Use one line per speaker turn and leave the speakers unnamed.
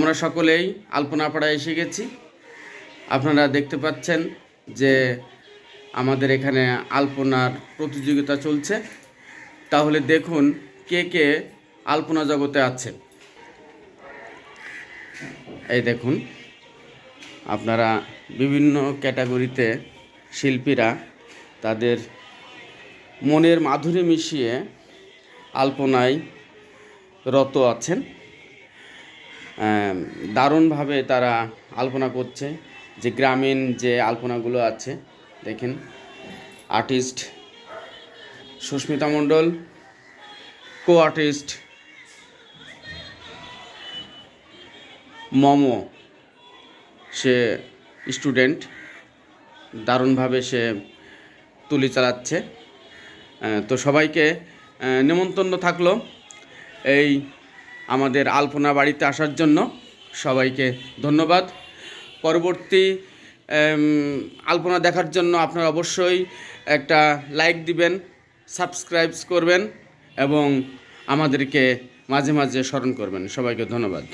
আমরা সকলেই আলপনাপাড়ায় এসে গেছি। আপনারা দেখতে পাচ্ছেন যে আমাদের এখানে আলপনার প্রতিযোগিতা চলছে। তাহলে দেখুন কে কে আলপনা জগতে আছে। এই দেখুন, আপনারা বিভিন্ন ক্যাটাগরিতে শিল্পীরা তাদের মনের মাধুরী মিশিয়ে আলপনায় রত আছেন। দারুণভাবে তারা আলপনা করছে। যে গ্রামীণ যে আলপনাগুলো আছে, দেখেন আর্টিস্ট সুস্মিতা মণ্ডল, কো আর্টিস্ট মমো, সে স্টুডেন্ট, দারুণভাবে সে তুলি চালাচ্ছে। তো সবাইকে নিমন্ত্রণ থাকলো এই আমাদের আলপনা বাড়িতে আসার জন্য। সবাইকে ধন্যবাদ। পরবর্তী আলপনা দেখার জন্য আপনারা অবশ্যই একটা লাইক দিবেন, সাবস্ক্রাইব করবেন এবং আমাদেরকে মাঝে মাঝে স্মরণ করবেন। সবাইকে ধন্যবাদ।